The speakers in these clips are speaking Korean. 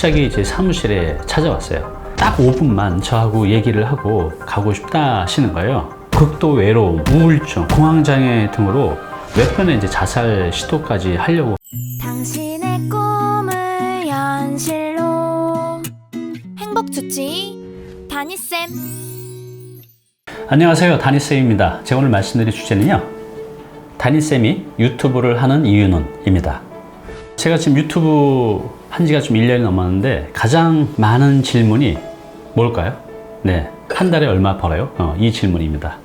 갑자기 제 사무실에 찾아왔어요. 딱 5분만 저하고 얘기를 하고 가고 싶다 하시는 거예요. 극도 외로움, 우울증, 공황장애 등으로 몇 번의 이제 자살 시도까지 하려고. 당신의 꿈을 현실로 행복주치 다니쌤. 안녕하세요, 다니쌤입니다. 제가 오늘 말씀드릴 주제는요, 다니쌤이 유튜브를 하는 이유는 입니다. 제가 지금 유튜브 한 지가 좀 1년이 넘었는데 가장 많은 질문이 뭘까요? 네, 한 달에 얼마 벌어요? 이 질문입니다.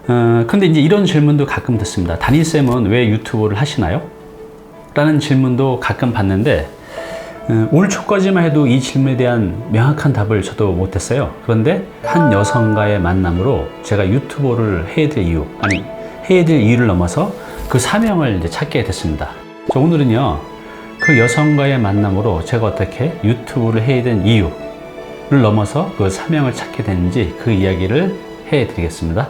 근데 이제 이런 질문도 가끔 듣습니다. 다니쌤은 왜 유튜브를 하시나요? 라는 질문도 가끔 받는데, 올 초까지만 해도 이 질문에 대한 명확한 답을 저도 못했어요. 그런데 한 여성과의 만남으로 제가 유튜브를 해야 될 이유를 넘어서 그 사명을 이제 찾게 됐습니다. 자, 오늘은요, 그 여성과의 만남으로 제가 어떻게 유튜브를 해야 된 이유를 넘어서 그 사명을 찾게 됐는지 그 이야기를 해 드리겠습니다.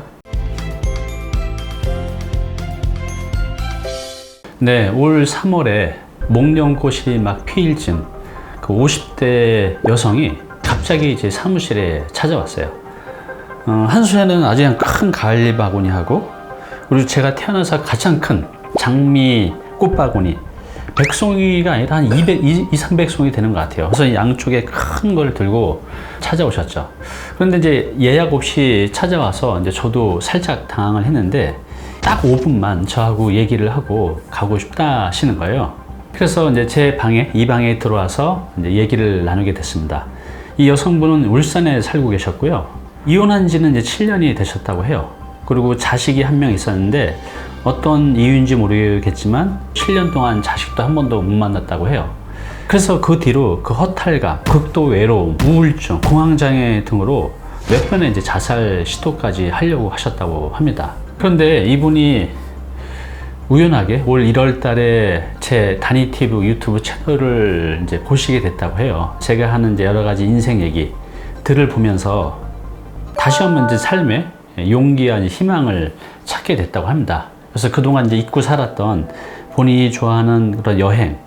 네, 올 3월에 목련꽃이 막 피일 즈음 그 50대 여성이 갑자기 제 사무실에 찾아왔어요. 한수에는 아주 큰 가을 바구니하고, 그리고 제가 태어나서 가장 큰 장미 꽃바구니, 100송이가 아니라 한 200-300송이 되는 것 같아요. 그래서 양쪽에 큰 걸 들고 찾아오셨죠. 그런데 이제 예약 없이 찾아와서 이제 저도 살짝 당황을 했는데, 딱 5분만 저하고 얘기를 하고 가고 싶다 하시는 거예요. 그래서 이제 제 방에, 이 방에 들어와서 이제 얘기를 나누게 됐습니다. 이 여성분은 울산에 살고 계셨고요. 이혼한 지는 이제 7년이 되셨다고 해요. 그리고 자식이 한 명 있었는데 어떤 이유인지 모르겠지만 7년 동안 자식도 한 번도 못 만났다고 해요. 그래서 그 뒤로 그 허탈감, 극도 외로움, 우울증, 공황장애 등으로 몇 번의 이제 자살 시도까지 하려고 하셨다고 합니다. 그런데 이분이 우연하게 올 1월 달에 제 다니티브 유튜브 채널을 이제 보시게 됐다고 해요. 제가 하는 이제 여러 가지 인생 얘기들을 보면서 다시 한번 이제 삶에 용기와 희망을 찾게 됐다고 합니다. 그래서 그동안 이제 잊고 살았던 본인이 좋아하는 그런 여행,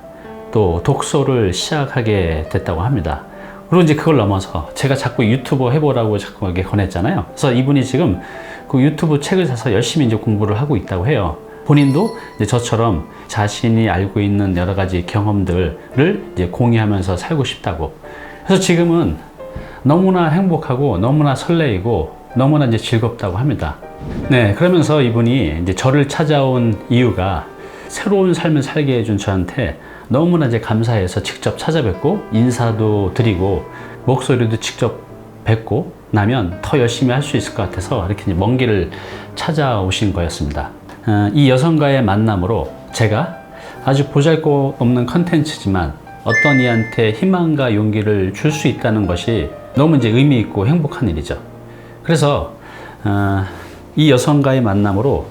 또 독서를 시작하게 됐다고 합니다. 그리고 이제 그걸 넘어서 제가 자꾸 유튜버 해보라고 자꾸 이렇게 권했잖아요. 그래서 이분이 지금 그 유튜브 책을 사서 열심히 이제 공부를 하고 있다고 해요. 본인도 이제 저처럼 자신이 알고 있는 여러 가지 경험들을 이제 공유하면서 살고 싶다고. 그래서 지금은 너무나 행복하고 너무나 설레이고 너무나 이제 즐겁다고 합니다. 네, 그러면서 이분이 이제 저를 찾아온 이유가 새로운 삶을 살게 해준 저한테 너무나 이제 감사해서 직접 찾아뵙고 인사도 드리고 목소리도 직접 뵙고 나면 더 열심히 할 수 있을 것 같아서 이렇게 먼 길을 찾아오신 거였습니다. 이 여성과의 만남으로 제가 아주 보잘것없는 컨텐츠지만 어떤 이한테 희망과 용기를 줄 수 있다는 것이 너무 이제 의미 있고 행복한 일이죠. 그래서 이 여성과의 만남으로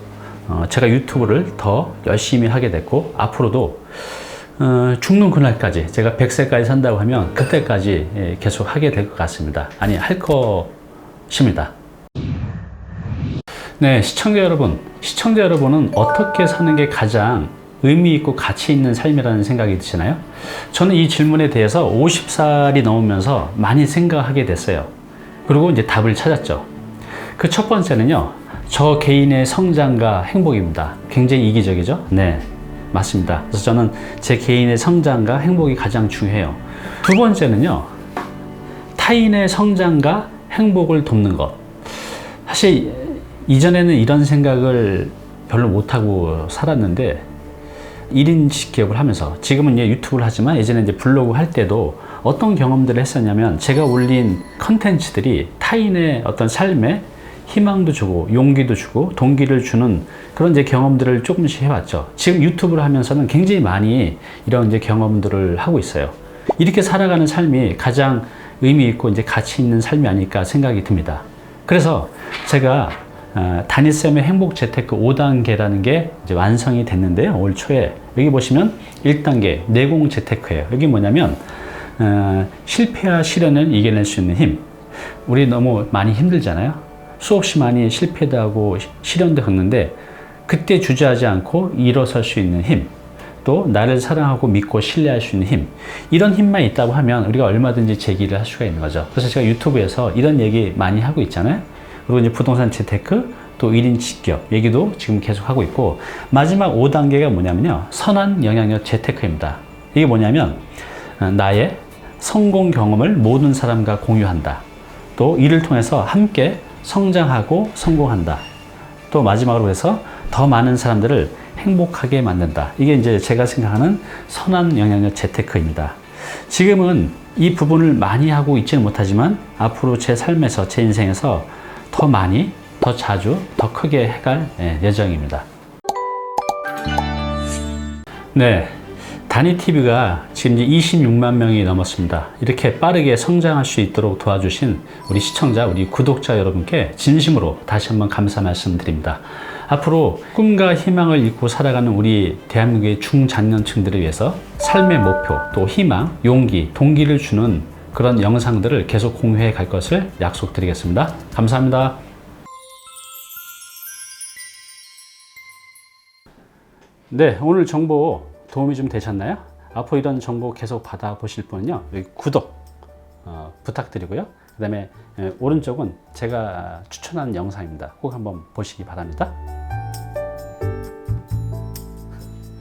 제가 유튜브를 더 열심히 하게 됐고, 앞으로도 죽는 그날까지, 제가 100세까지 산다고 하면 그때까지 계속 하게 될 것 같습니다. 아니, 할 것입니다. 네, 시청자 여러분은 어떻게 사는 게 가장 의미 있고 가치 있는 삶이라는 생각이 드시나요? 저는 이 질문에 대해서 50살이 넘으면서 많이 생각하게 됐어요. 그리고 이제 답을 찾았죠. 그 첫 번째는요, 저 개인의 성장과 행복입니다. 굉장히 이기적이죠? 네, 맞습니다. 그래서 저는 제 개인의 성장과 행복이 가장 중요해요. 두 번째는요, 타인의 성장과 행복을 돕는 것. 사실 이전에는 이런 생각을 별로 못하고 살았는데 1인식 기업을 하면서, 지금은 이제 유튜브를 하지만 예전에 이제 블로그 할 때도 어떤 경험들을 했었냐면, 제가 올린 컨텐츠들이 타인의 어떤 삶에 희망도 주고 용기도 주고 동기를 주는 그런 이제 경험들을 조금씩 해왔죠. 지금 유튜브를 하면서는 굉장히 많이 이런 이제 경험들을 하고 있어요. 이렇게 살아가는 삶이 가장 의미 있고 이제 가치 있는 삶이 아닐까 생각이 듭니다. 그래서 제가 다니쌤의 행복 재테크 5단계라는 게 이제 완성이 됐는데요. 올 초에 여기 보시면 1단계 내공 재테크예요. 여기 뭐냐면 실패와 시련을 이겨낼 수 있는 힘. 우리 너무 많이 힘들잖아요. 수없이 많이 실패도 하고 시련도 겪는데 그때 주저하지 않고 일어설 수 있는 힘. 또 나를 사랑하고 믿고 신뢰할 수 있는 힘, 이런 힘만 있다고 하면 우리가 얼마든지 제기를 할 수가 있는 거죠. 그래서 제가 유튜브에서 이런 얘기 많이 하고 있잖아요. 그리고 이제 부동산 재테크, 또 1인 직격 얘기도 지금 계속 하고 있고, 마지막 5단계가 뭐냐면요, 선한 영향력 재테크입니다. 이게 뭐냐면 나의 성공 경험을 모든 사람과 공유한다. 또 이를 통해서 함께 성장하고 성공한다. 또 마지막으로 해서 더 많은 사람들을 행복하게 만든다. 이게 이제 제가 생각하는 선한 영향력 재테크입니다. 지금은 이 부분을 많이 하고 있지는 못하지만 앞으로 제 삶에서, 제 인생에서 더 많이, 더 자주, 더 크게 해갈 예정입니다. 네. 다니TV가 지금 이제 26만 명이 넘었습니다. 이렇게 빠르게 성장할 수 있도록 도와주신 우리 시청자, 우리 구독자 여러분께 진심으로 다시 한번 감사 말씀드립니다. 앞으로 꿈과 희망을 잃고 살아가는 우리 대한민국의 중장년층들을 위해서 삶의 목표, 또 희망, 용기, 동기를 주는 그런 영상들을 계속 공유해 갈 것을 약속드리겠습니다. 감사합니다. 네, 오늘 정보 도움이 좀 되셨나요? 앞으로 이런 정보 계속 받아보실 분은요, 여기 구독 부탁드리고요. 그 다음에 오른쪽은 제가 추천하는 영상입니다. 꼭 한번 보시기 바랍니다.